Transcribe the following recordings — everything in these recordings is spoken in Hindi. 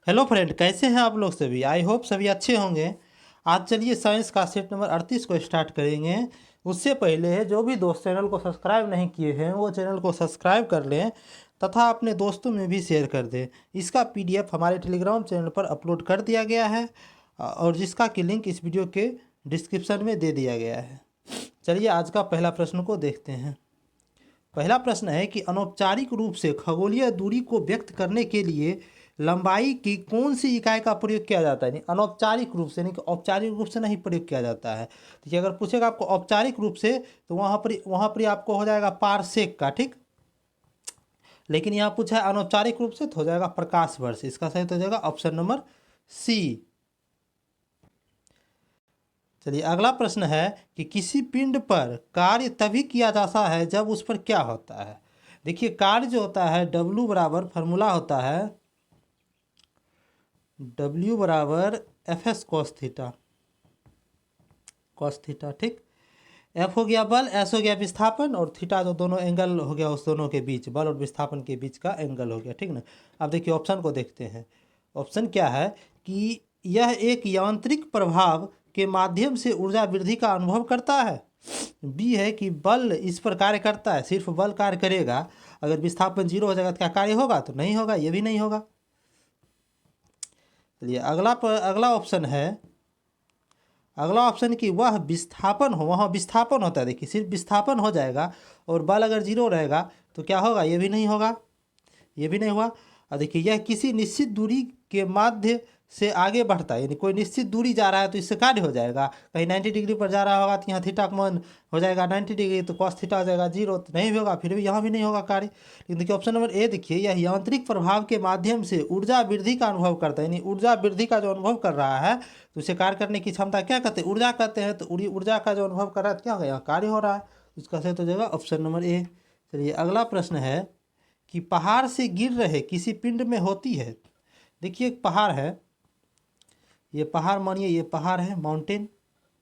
हेलो फ्रेंड, कैसे हैं आप लोग सभी। आई होप सभी अच्छे होंगे। आज चलिए साइंस का सेट नंबर 38 को स्टार्ट करेंगे। उससे पहले जो भी दोस्त चैनल को सब्सक्राइब नहीं किए हैं वो चैनल को सब्सक्राइब कर लें तथा अपने दोस्तों में भी शेयर कर दें। इसका पीडीएफ हमारे टेलीग्राम चैनल पर अपलोड कर दिया गया है और जिसका कि लिंक इस वीडियो के डिस्क्रिप्शन में दे दिया गया है। चलिए आज का पहला प्रश्न को देखते हैं। पहला प्रश्न है कि अनौपचारिक रूप से खगोलीय दूरी को व्यक्त करने के लिए लंबाई की कौन सी इकाई का प्रयोग किया जाता है। नहीं, अनौपचारिक रूप से, नहीं कि औपचारिक रूप से नहीं प्रयोग किया जाता है। देखिए, अगर पूछेगा आपको औपचारिक रूप से तो वहाँ पर आपको हो जाएगा पारसेक का, ठीक। लेकिन यहाँ पूछा है अनौपचारिक रूप से तो हो जाएगा प्रकाश वर्ष। इसका सही तो हो जाएगा ऑप्शन नंबर सी। चलिए अगला प्रश्न है कि किसी पिंड पर कार्य तभी किया जाता है जब उस पर क्या होता है। देखिए, कार्य जो होता है W बराबर फार्मूला होता है W बराबर एफ एस कॉस थीटा, ठीक। एफ हो गया बल, एस हो गया विस्थापन और थीटा जो दोनों एंगल हो गया उस दोनों के बीच, बल और विस्थापन के बीच का एंगल हो गया, ठीक ना। अब देखिए ऑप्शन को देखते हैं। ऑप्शन क्या है कि यह एक यांत्रिक प्रभाव के माध्यम से ऊर्जा वृद्धि का अनुभव करता है। बी है कि बल इस पर कार्य करता है, सिर्फ बल कार्य करेगा। अगर विस्थापन 0 हो जाएगा तो क्या कार्य होगा, तो नहीं होगा, ये भी नहीं होगा। चलिए अगला ऑप्शन है, अगला ऑप्शन कि वह विस्थापन हो, वहाँ विस्थापन होता है। देखिए सिर्फ विस्थापन हो जाएगा और बल अगर 0 रहेगा तो क्या होगा, ये भी नहीं होगा, ये भी नहीं हुआ। और देखिए यह किसी निश्चित दूरी के माध्य से आगे बढ़ता है, यानी कोई निश्चित दूरी जा रहा है तो इससे कार्य हो जाएगा। कहीं 90 डिग्री पर जा रहा होगा तो यहाँ थीटा का मान हो जाएगा 90 डिग्री, तो कॉस थीटा हो जाएगा 0, तो नहीं भी होगा, फिर भी यहाँ भी नहीं होगा कार्य। लेकिन देखिए ऑप्शन नंबर ए, देखिए यह यांत्रिक प्रभाव के माध्यम से ऊर्जा वृद्धि का अनुभव करता है, यानी ऊर्जा वृद्धि का जो अनुभव कर रहा है तो उसे कार्य करने की क्षमता क्या कहते हैं, ऊर्जा कहते हैं। तो ऊर्जा का जो अनुभव कर रहा है तो क्या होगा, यहाँ कार्य हो रहा है। इसका सही तो हो जाएगा ऑप्शन नंबर ए। चलिए अगला प्रश्न है कि पहाड़ से गिर रहे किसी पिंड में होती है। देखिए एक पहाड़ है, ये पहाड़ मानिए ये पहाड़ है, माउंटेन,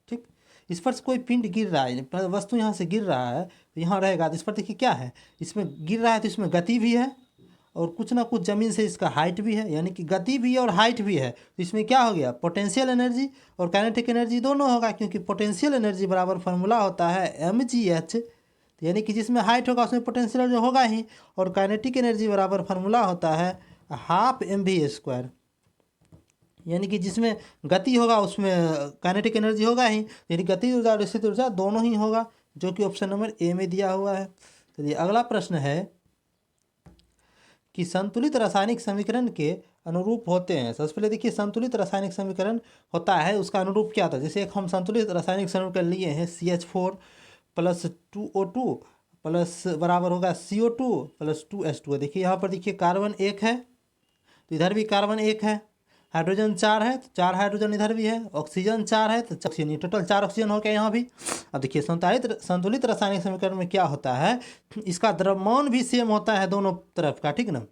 ठीक। इस पर से कोई पिंड गिर रहा है, वस्तु यहाँ से गिर रहा है तो यहाँ रहेगा। तो इस पर देखिए क्या है, इसमें गिर रहा है तो इसमें गति भी है और कुछ ना कुछ ज़मीन से इसका हाइट भी है, यानी कि गति भी है और हाइट भी है। तो इसमें क्या हो गया, पोटेंशियल एनर्जी और काइनेटिक एनर्जी दोनों होगा, क्योंकि पोटेंशियल एनर्जी बराबर फार्मूला होता है mgh। तो यानी कि जिसमें हाइट होगा उसमें पोटेंशियल एनर्जी होगा ही, और काइनेटिक एनर्जी बराबर फार्मूला होता है हाफ mv²। यानी कि जिसमें गति होगा उसमें काइनेटिक एनर्जी होगा ही, यानी गति ऊर्जा और स्थित ऊर्जा दोनों ही होगा, जो कि ऑप्शन नंबर ए में दिया हुआ है। चलिए अगला प्रश्न है कि संतुलित रासायनिक समीकरण के अनुरूप होते हैं। सबसे पहले देखिए संतुलित रासायनिक समीकरण होता है, उसका अनुरूप क्या था। जैसे एक हम संतुलित रासायनिक समीकरण लिए हैं CH4 प्लस 2O2 प्लस बराबर होगा CO2 प्लस 2H2। देखिए यहाँ पर देखिए कार्बन 1 है तो इधर भी कार्बन 1 है, हाइड्रोजन 4 है तो 4 हाइड्रोजन इधर भी है, ऑक्सीजन 4 है तो ऑक्सीजन, टोटल 4 ऑक्सीजन हो गया यहाँ भी। अब देखिए संतुलित रासायनिक समीकरण में क्या होता है, इसका द्रव्यमान भी सेम होता है दोनों तरफ का, ठीक ना।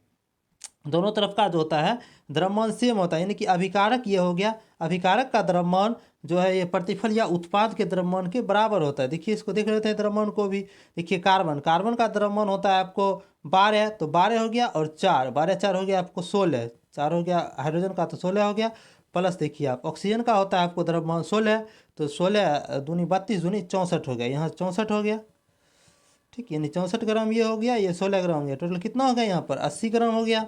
दोनों तरफ का जो होता है द्रव्यमान सेम होता है, यानी कि अभिकारक ये हो गया, अभिकारक का द्रव्यमान जो है ये प्रतिफल या उत्पाद के द्रव्यमान के बराबर होता है। देखिए इसको देख लेते हैं द्रव्यमान को भी। देखिए कार्बन का द्रव्यमान होता है आपको 12, तो 12 हो गया और 4, 12 4 हो गया आपको 16, 4 हो गया हाइड्रोजन का तो 16 हो गया। प्लस देखिए आप ऑक्सीजन का होता है आपको द्रव्यमान 16, तो 16 दूनी 32 दूनी 64 हो गया, यहाँ 64 हो गया, ठीक। यानी 64 ग्राम ये हो गया, ये 16 ग्राम हो गया, टोटल कितना हो गया यहाँ पर 80 ग्राम हो गया।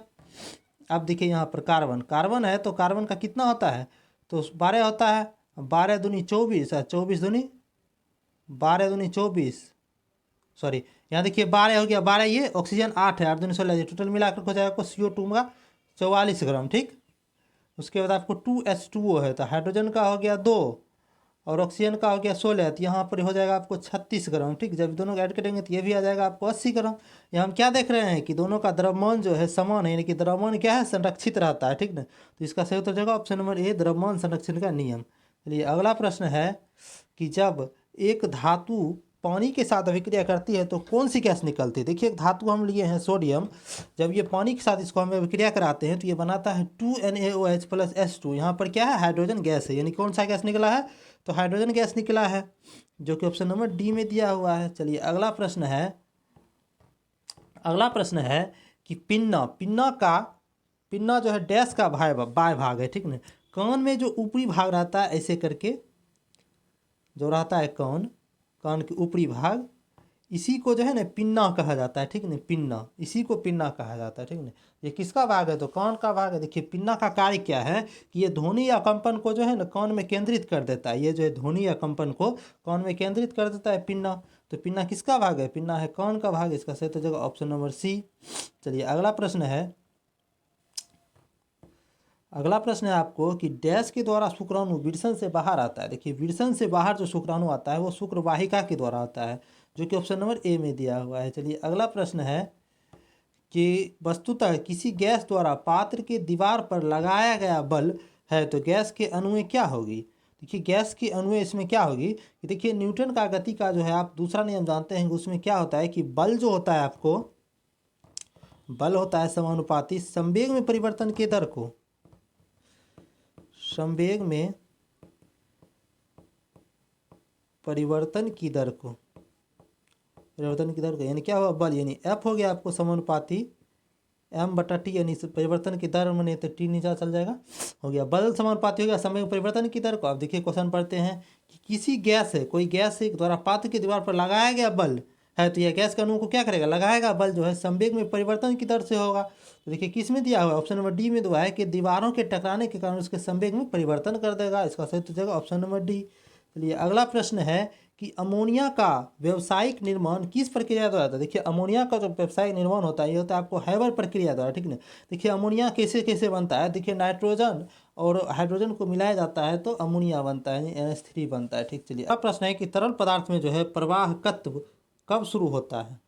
अब देखिए यहाँ पर कार्बन है तो कार्बन का कितना होता है, तो 12 होता है, 12 दूनी 24 और 24 दूनी 12 दूनी 24, सॉरी यहाँ देखिए 12 हो गया, 12 ये ऑक्सीजन 8 है, 8 दूनी 16, टोटल मिलाकर हो जाएगा आपको CO2 का 44 ग्राम, ठीक। उसके बाद आपको 2H2O है तो हाइड्रोजन का हो गया 2 और ऑक्सीजन का हो गया 16, तो यहाँ पर हो जाएगा आपको 36 ग्राम, ठीक। जब दोनों को ऐड करेंगे तो ये भी आ जाएगा आपको 80 ग्राम। यहाँ हम क्या देख रहे हैं कि दोनों का द्रव्यमान जो है समान है, यानी कि द्रव्यमान क्या है, संरक्षित रहता है, ठीक ना। तो इसका सही उत्तर हो जाएगा ऑप्शन नंबर ए, द्रव्यमान संरक्षण का नियम। चलिए अगला प्रश्न है कि जब एक धातु पानी के साथ अभिक्रिया करती है तो कौन सी गैस निकलती है। देखिए एक धातु हम लिए हैं सोडियम, जब ये पानी के साथ इसको हम अभिक्रिया कराते हैं तो ये बनाता है 2NaOH प्लस H2। यहाँ पर क्या है, हाइड्रोजन गैस है, यानी कौन सा गैस निकला है, तो हाइड्रोजन गैस निकला है, जो कि ऑप्शन नंबर डी में दिया हुआ है। चलिए अगला प्रश्न है, अगला प्रश्न है कि पिन्ना का पिन्ना जो है डैश का बाय भाग है, ठीक ना। कान में जो ऊपरी भाग रहता है ऐसे करके जो रहता है कान के ऊपरी भाग, इसी को जो है ना पिन्ना कहा जाता है, ठीक ना। पिन्ना, इसी को पिन्ना कहा जाता है, ठीक ना। ये किसका भाग है? तो कान का भाग है। देखिए पिन्ना का कार्य क्या है कि ये ध्वनि या कंपन को जो है ना कान में केंद्रित कर देता है। ये जो है ध्वनि या कंपन को कान में केंद्रित कर देता है पिन्ना। तो पिन्ना किसका भाग है? पिन्ना है कान का भाग। इसका सही जगह ऑप्शन नंबर सी। चलिए अगला प्रश्न है। अगला प्रश्न है आपको कि डैश के द्वारा शुक्राणु विरसन से बाहर आता है। देखिए विरसन से बाहर जो शुक्राणु आता है वो शुक्रवाहिका के द्वारा आता है, जो कि ऑप्शन नंबर ए में दिया हुआ है। चलिए अगला प्रश्न है कि वस्तुतः किसी गैस द्वारा पात्र के दीवार पर लगाया गया बल है तो गैस के अनुएं क्या होगी? देखिए गैस की अनुएं इसमें क्या होगी कि देखिए न्यूटन का गति का जो है आप दूसरा नियम जानते हैं, उसमें क्या होता है कि बल जो होता है आपको, बल होता है समानुपाती संवेग में परिवर्तन के दर को, संवेग में परिवर्तन की दर को, परिवर्तन की दर को, यानी क्या हुआ बल, यानी एफ हो गया आपको समानुपाती एम बटा टी, यानी परिवर्तन की दर मैंने तो टी नीचा चल जाएगा, हो गया बल समानुपाती हो गया समय में परिवर्तन की दर को। अब देखिए क्वेश्चन पढ़ते हैं कि किसी गैस है, कोई गैस है द्वारा पात्र की दीवार पर लगाया गया बल है तो यह गैस के अणु को क्या करेगा? लगाएगा बल जो है संवेग में परिवर्तन की दर से होगा। तो देखिए किस में दिया हुआ है? ऑप्शन नंबर डी में दिया है कि दीवारों के टकराने के कारण उसके संवेग में परिवर्तन कर देगा। इसका सही जगह ऑप्शन नंबर डी। चलिए अगला प्रश्न है कि अमोनिया का व्यावसायिक निर्माण किस प्रक्रिया द्वारा होता है? देखिए अमोनिया का जो व्यावसायिक निर्माण होता है ये होता है आपको हैबर प्रक्रिया द्वारा, ठीक ना। देखिए अमोनिया कैसे कैसे बनता है? देखिए नाइट्रोजन और हाइड्रोजन को मिलाया जाता है तो अमोनिया बनता है, NH3 बनता है, ठीक। चलिए अब प्रश्न है कि तरल पदार्थ में जो है प्रवाहकत्व कब शुरू होता है?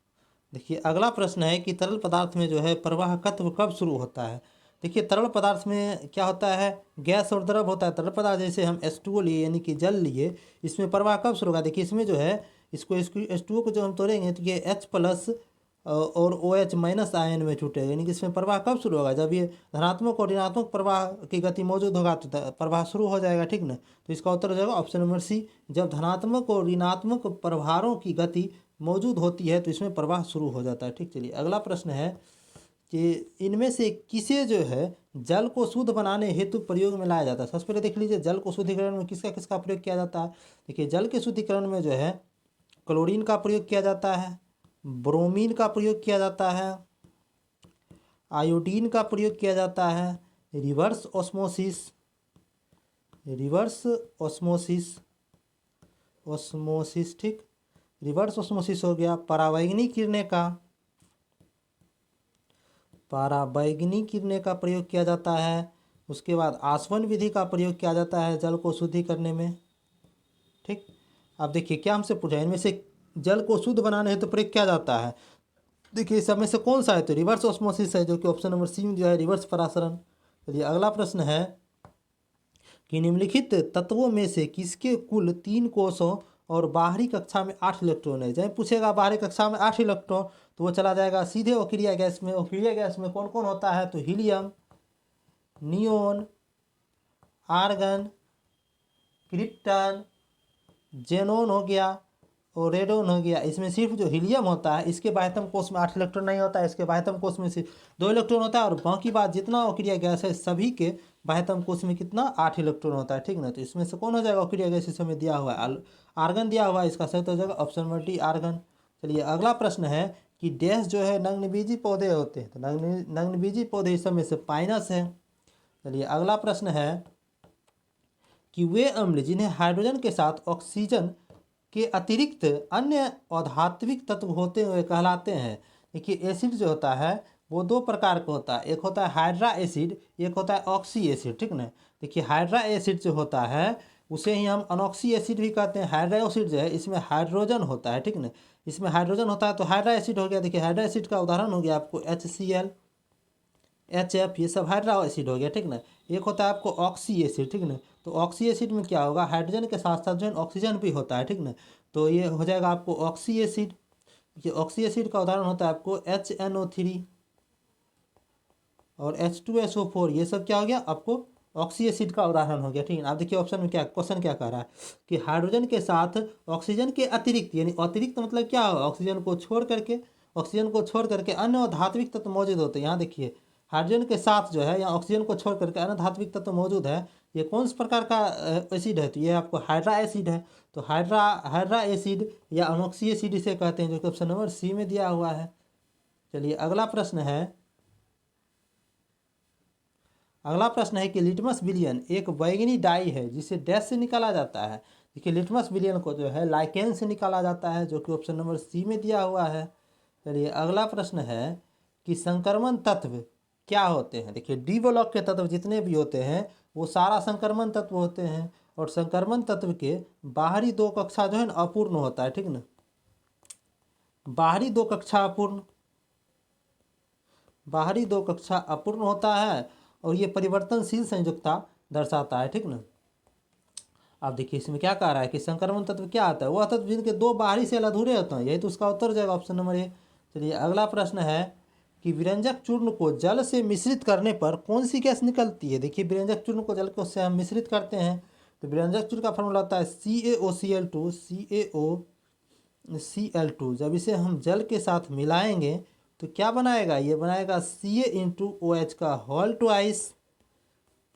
देखिए अगला प्रश्न है कि तरल पदार्थ में जो है प्रवाहकत्व कब शुरू होता है? देखिए तरल पदार्थ में क्या होता है? गैस और द्रव होता है। तरल पदार्थ जैसे हम H2O लिए यानी कि जल लिए, इसमें प्रवाह कब शुरू होगा? देखिए इसमें जो है इसको H2O को जो हम तोड़ेंगे तो ये H प्लस और OH माइनस आयन में छूटेगा, यानी कि इसमें प्रवाह कब शुरू होगा? जब ये धनात्मक और ऋणात्मक प्रवाह की गति मौजूद होगा तो प्रवाह शुरू हो जाएगा, ठीक ना। तो इसका उत्तर हो जाएगा ऑप्शन नंबर सी। जब धनात्मक और ऋणात्मक प्रभारों की गति मौजूद होती है तो इसमें प्रवाह शुरू हो जाता है, ठीक। चलिए अगला प्रश्न है कि इनमें से किसे जो है जल को शुद्ध बनाने हेतु प्रयोग में लाया जाता है? सबसे पहले देख लीजिए जल को शुद्धिकरण में किसका किसका प्रयोग किया जाता है। देखिए जल के शुद्धिकरण में जो है क्लोरीन का प्रयोग किया जाता है, ब्रोमीन का प्रयोग किया जाता है, आयोडीन का प्रयोग किया जाता है, reverse osmosis, reverse osmosis, osmosis, ठीक। रिवर्स ऑस्मोसिस हो गया। परावैंगनी किरणें का, परावैंगनी किरणें का प्रयोग किया जाता है। उसके बाद आसवन विधि का प्रयोग किया जाता है जल को शुद्धि करने में, ठीक। अब देखिए क्या हमसे पूछा इनमें से जल को शुद्ध बनाने हेतु तो प्रयोग किया जाता है। देखिए इस सब में से कौन सा है? तो रिवर्स ऑस्मोसिस है, जो कि ऑप्शन नंबर सी में जो है रिवर्स परासरण। चलिए अगला प्रश्न है कि निम्नलिखित तत्वों में से किसके कुल 3 कोषों और बाहरी कक्षा में 8 इलेक्ट्रॉन है? जब पूछेगा बाहरी कक्षा में 8 इलेक्ट्रॉन तो वो चला जाएगा सीधे ओकिरिया गैस में। ओकिरिया गैस में कौन कौन होता है? तो helium, neon, argon, krypton, xenon हो गया और रेडोन हो गया। इसमें सिर्फ जो हीलियम होता है इसके बाह्यतम कोष में 8 इलेक्ट्रॉन नहीं होता है, इसके बाह्यतम कोष में सिर्फ 2 इलेक्ट्रॉन होता है और बाकी बात जितना ओकिरिया गैस है सभी के बाह्यतम कोष में कितना 8 इलेक्ट्रॉन होता है, ठीक ना। तो इसमें से कौन हो जाएगा? ओकिरिया गैस इसमें दिया हुआ है आर्गन दिया हुआ है, इसका सही हो जाएगा ऑप्शन नंबर डी आर्गन। चलिए अगला प्रश्न है कि डैश जो है नग्नबीजी पौधे होते हैं, तो नग्नबीजी पौधे इस समय से पाइनस है। चलिए अगला प्रश्न है कि वे अम्ल जिन्हें हाइड्रोजन के साथ ऑक्सीजन के अतिरिक्त अन्य अधात्विक तत्व होते हुए कहलाते हैं। देखिए एसिड जो होता है वो 2 प्रकार का होता है, एक होता है हाइड्रा एसिड, एक होता है ऑक्सी एसिड, ठीक ना। देखिए हाइड्रा एसिड जो होता है उसे ही हम अनॉक्सी एसिड भी कहते हैं। हाइड्रा एसिड जो है इसमें हाइड्रोजन होता है, ठीक ना, इसमें हाइड्रोजन होता है तो हाइड्रा एसिड हो गया। देखिए हाइड्रा एसिड का उदाहरण हो गया आपको HCl, HF, ये सब हाइड्रा एसिड हो गया, ठीक ना। एक होता है आपको ऑक्सी एसिड, ठीक ना। तो ऑक्सी एसिड में क्या होगा? हाइड्रोजन के साथ साथ जो है ऑक्सीजन भी होता है, ठीक ना। तो ये हो जाएगा आपको ऑक्सी एसिड। ये ऑक्सी एसिड का उदाहरण होता है आपको HNO3 और H2SO4, ये सब क्या हो गया आपको? ऑक्सी एसिड का उदाहरण हो गया, ठीक है। आप देखिए ऑप्शन में क्या क्वेश्चन क्या कह रहा है कि हाइड्रोजन के साथ ऑक्सीजन के अतिरिक्त, यानी अतिरिक्त मतलब क्या होगा? ऑक्सीजन को छोड़ करके अन्य धात्विक तत्व मौजूद होते हैं। यहाँ देखिए हाइड्रोजन के साथ जो है या ऑक्सीजन को छोड़ करके अन्य धात्विक तत्व मौजूद है, ये कौन से प्रकार का एसिड है? तो ये आपको हाइड्रा एसिड है। तो हाइड्रा एसिड या अनोक्सी एसिड इसे कहते हैं, जो कि ऑप्शन नंबर सी में दिया हुआ है। चलिए अगला प्रश्न है कि लिटमस विलियन एक बैंगनी डाई है जिसे डैश से निकाला जाता है। देखिए लिटमस विलियन को जो है लाइकेन से निकाला जाता है, जो कि ऑप्शन नंबर सी में दिया हुआ है। चलिए अगला प्रश्न है कि संक्रमण तत्व क्या होते हैं? देखिए डी ब्लॉक के तत्व जितने भी होते हैं वो सारा संक्रमण तत्व होते हैं, और संक्रमण तत्व के बाहरी दो कक्षा जो है ना अपूर्ण होता है, ठीक ना, बाहरी दो कक्षा अपूर्ण होता है, और ये परिवर्तनशील संयुक्ता दर्शाता है, ठीक ना। अब देखिए इसमें क्या कह रहा है कि संक्रमण तत्व क्या आता है? वह तत्व जिनके दो बाहरी सेल अधूरे होते हैं, यही तो उसका उत्तर हो जाएगा ऑप्शन नंबर ए। चलिए अगला प्रश्न है कि विरंजक चूर्ण को जल से मिश्रित करने पर कौन सी गैस निकलती है? देखिए विरंजक चूर्ण को जल को से हम मिश्रित करते हैं तो विरंजक चूर्ण का फॉर्मूला होता है CaOCl2। जब इसे हम जल के साथ मिलाएंगे तो क्या बनाएगा? ये बनाएगा Ca*OH का होल ट्वाइस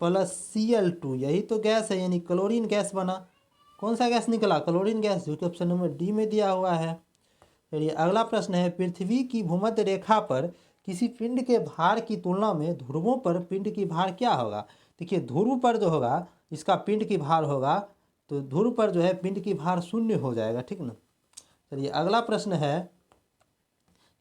प्लस Cl2। यही तो गैस है, यानी क्लोरीन गैस बना। कौन सा गैस निकला? क्लोरीन गैस, जो कि ऑप्शन नंबर डी में दिया हुआ है। चलिए अगला प्रश्न है पृथ्वी की भूमध्य रेखा पर किसी पिंड के भार की तुलना में ध्रुवों पर पिंड की भार क्या होगा? देखिए ध्रुव पर जो होगा इसका पिंड की भार होगा, तो ध्रुव पर जो है पिंड की भार 0 हो जाएगा, ठीक ना। चलिए अगला प्रश्न है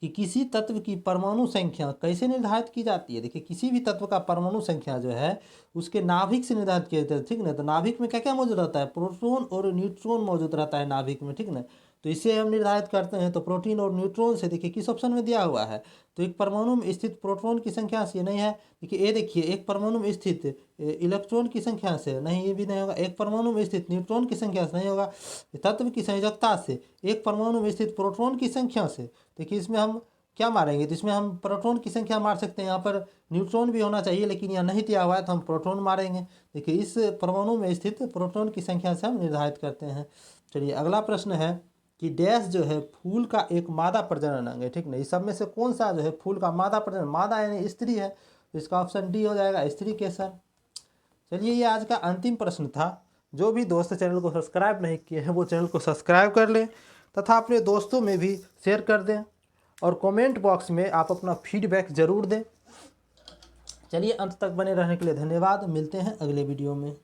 कि किसी तत्व की परमाणु संख्या कैसे निर्धारित की जाती है? देखिए किसी भी तत्व का परमाणु संख्या जो है उसके नाभिक से निर्धारित किया जाता है, ठीक ना। तो नाभिक में क्या क्या मौजूद रहता है? प्रोटॉन और न्यूट्रॉन मौजूद रहता है नाभिक में, ठीक ना। तो इसे हम निर्धारित करते हैं तो प्रोटीन और न्यूट्रॉन से। देखिए किस ऑप्शन में दिया हुआ है? तो एक परमाणु में स्थित प्रोटॉन की संख्या से नहीं है। देखिए एक परमाणु में स्थित इलेक्ट्रॉन की संख्या से नहीं, ये भी नहीं होगा। एक परमाणु में स्थित न्यूट्रॉन की संख्या से नहीं होगा। तत्व की संयोजकता से, एक परमाणु में स्थित प्रोटॉन की संख्या से। देखिए इसमें हम क्या मारेंगे? तो इसमें हम प्रोटॉन की संख्या मार सकते हैं, यहाँ पर न्यूट्रॉन भी होना चाहिए लेकिन यहाँ नहीं दिया हुआ है तो हम प्रोटॉन मारेंगे। देखिए इस परमाणु में स्थित प्रोटॉन की संख्या से हम निर्धारित करते हैं। चलिए अगला प्रश्न है कि डैश जो है फूल का एक मादा प्रजनन अंग है, ठीक ना। इस सब में से कौन सा जो है फूल का मादा प्रजनन, मादा यानी स्त्री है, तो इसका ऑप्शन डी हो जाएगा, स्त्री केसर। चलिए ये आज का अंतिम प्रश्न था। जो भी दोस्त चैनल को सब्सक्राइब नहीं किए हैं वो चैनल को सब्सक्राइब कर लें तथा अपने दोस्तों में भी शेयर कर दें, और कमेंट बॉक्स में आप अपना फीडबैक ज़रूर दें। चलिए अंत तक बने रहने के लिए धन्यवाद। मिलते हैं अगले वीडियो में।